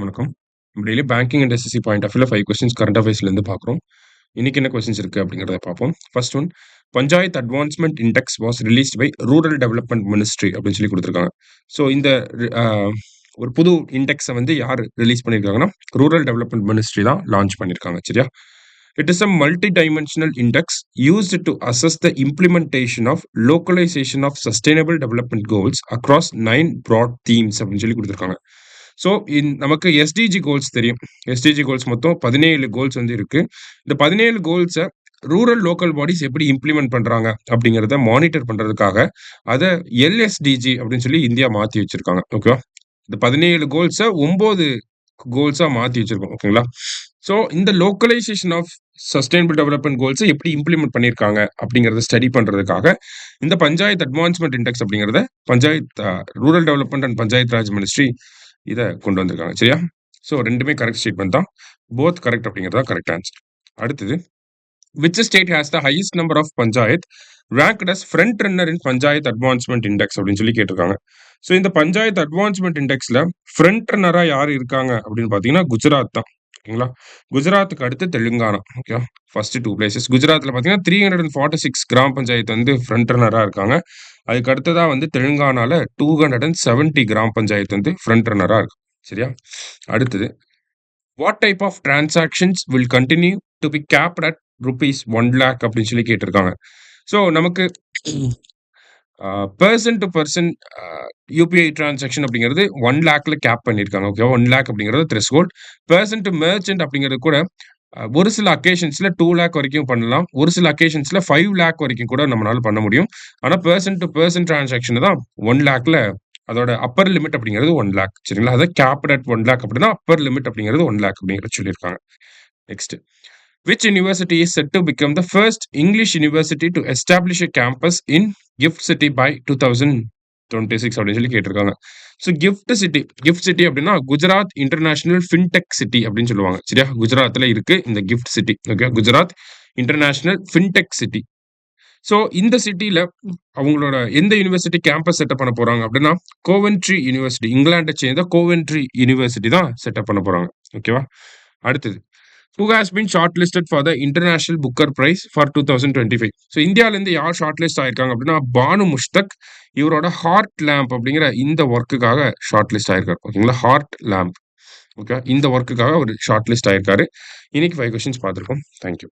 வணக்கம். நம்ம daily banking and SSC point of வியூல 5 கொஸ்டின்ஸ் கரண்ட் அஃபேர்ஸ்லேருந்து பார்க்குறோம். இன்னைக்கு என்ன கொஸ்டின்ஸ் இருக்கு அப்படிங்கிறத பார்ப்போம். First one, panchayat advancement index was released by rural development ministry அப்படின்னு சொல்லி குடுத்துருக்காங்க. ஸோ இந்த அ ஒரு புது இண்டெக்ஸ வந்து யார் ரிலீஸ் பண்ணியிருக்காங்கன்னா, ரூரல் டெவலப்மெண்ட் மினிஸ்ட்ரி தான் லான்ச் பண்ணியிருக்காங்க. சரியா? It is a multi dimensional index used to assess the implementation of localisation of sustainable development goals across 9 broad themes அப்படின்னு சொல்லி குடுத்துருக்காங்க. ஸோ நமக்கு எஸ்டிஜி கோல்ஸ் தெரியும். எஸ்டிஜி கோல்ஸ் மொத்தம் 17 கோல்ஸ் வந்து இருக்கு. இந்த 17 கோல்ஸ ரூரல் லோக்கல் பாடிஸ் எப்படி இம்ப்ளிமெண்ட் பண்றாங்க அப்படிங்கிறத மானிட்டர் பண்றதுக்காக அத எல்எஸ்டிஜி அப்படின்னு சொல்லி இந்தியா மாத்தி வச்சிருக்காங்க. ஓகேவா? இந்த 17 கோல்ஸ 9 கோல்ஸா மாத்தி வச்சிருக்கோம். ஓகேங்களா? ஸோ இந்த லோக்கலைசேஷன் ஆஃப் சஸ்டைனபிள் டெவலப்மெண்ட் கோல்ஸ எப்படி இம்ப்ளிமெண்ட் பண்ணியிருக்காங்க அப்படிங்கிறத ஸ்டடி பண்றதுக்காக இந்த பஞ்சாயத் அட்வான்ஸ்மெண்ட் இண்டெக்ஸ் அப்படிங்கிறத panchayat rural development and panchayat Raj ministry இத கொண்டு வந்திருக்காங்க. சரியா? ஸோ 2மே கரெக்ட் ஸ்டேட்மெண்ட் தான். போத் கரெக்ட் அப்படிங்கிறது தான் கரெக்ட் ஆன்சர். அடுத்தது, which state has the highest number of panchayat ranked as front runner in panchayat advancement index அப்படின்னு சொல்லி கேட்டிருக்காங்க. ஸோ இந்த பஞ்சாயத் அட்வான்ஸ்மெண்ட் இண்டெக்ஸ்ல ஃப்ரண்ட் ரன்னரா யார் இருக்காங்க அப்படின்னு பார்த்தீங்கன்னா குஜராத் தான். ஓகேங்களா? குஜராத்துக்கு அடுத்து தெலுங்கானா. Okay, first 2 places. குஜராத்ல பார்த்தீங்கன்னா 346 கிராம் பஞ்சாயத்து வந்து ஃப்ரண்ட் ரன்னரா இருக்காங்க. அதுக்கு அடுத்ததா வந்து தெலுங்கானால 270 கிராம் பஞ்சாயத்து வந்து ஃப்ரண்ட் ரன்னரா இருக்கு. சரியா? அடுத்தது, what type of transactions will continue to be capped at rupees 1 lakh அப்படின்னு சொல்லி கேட்டிருக்காங்க. ஸோ நமக்கு person to person UPI transaction அப்படிங்கிறது 1 lakhல கேப் பண்ணியிருக்காங்க. ஓகேவா? 1 lakh அப்படிங்கிறது த்ரெஷ்ஹோல்ட். பெர்சன் டு மெர்ச்சன்ட் அப்படிங்கிறது கூட ஒரு சில அக்கேஷன்ஸ்ல 2 lakh வரைக்கும் பண்ணலாம். ஒரு சில அக்கேஷன்ஸ்ல 5 lakh வரைக்கும் கூட நம்மளால பண்ண முடியும். ஆனா பெர்சன் டு பெர்சன் டிரான்சாக்ஷன் தான் 1 lakhல அதோட அப்பர் லிமிட் அப்படிங்கிறது 1 lakh. சரிங்களா? அத கேப்ட் அட் 1 lakh அப்படின்னா அப்பர் லிமிட் அப்படிங்கிறது 1 lakh அப்படிங்கிறது சொல்லியிருக்காங்க. Next, which university is set to become the first English university to establish a campus in Gift City by 2026 அப்படின்னு சொல்லி கேட்டிருக்காங்க. ஸோ கிஃப்ட் சிட்டி அப்படின்னா குஜராத் இன்டர்நேஷனல் ஃபின்டெக் சிட்டி அப்படின்னு சொல்லுவாங்க. சரியா? குஜராத்ல இருக்கு இந்த gift city. Okay, Gujarat international fintech city. So இந்த சிட்டில அவங்களோட எந்த யூனிவர்சிட்டி கேம்பஸ் செட்டப் பண்ண போறாங்க அப்படின்னா கோவென்ட்ரி யூனிவர்சிட்டி, இங்கிலாண்டை சேர்ந்த கோவென்ட்ரி யூனிவர்சிட்டி தான் செட்டப் பண்ண போறாங்க. ஓகேவா? அடுத்தது, who has been shortlisted for the International Booker Prize for 2025. So இந்தியால இருந்து யார் ஷார்ட் லிஸ்ட் ஆயிருக்காங்க அப்படின்னா பானு முஷ்தக். இவரோட ஹார்ட் லேம்ப் அப்படிங்கிற இந்த ஒர்க்குக்காக ஷார்ட் லிஸ்ட் ஆயிருக்காரு. ஓகேங்களா? Heart lamp. ஓகே, இந்த ஒர்க்குக்காக ஒரு ஷார்ட் லிஸ்ட் ஆயிருக்காரு. இன்னைக்கு 5 கொஸ்டின்ஸ் பார்த்துருக்கோம். தேங்க்யூ.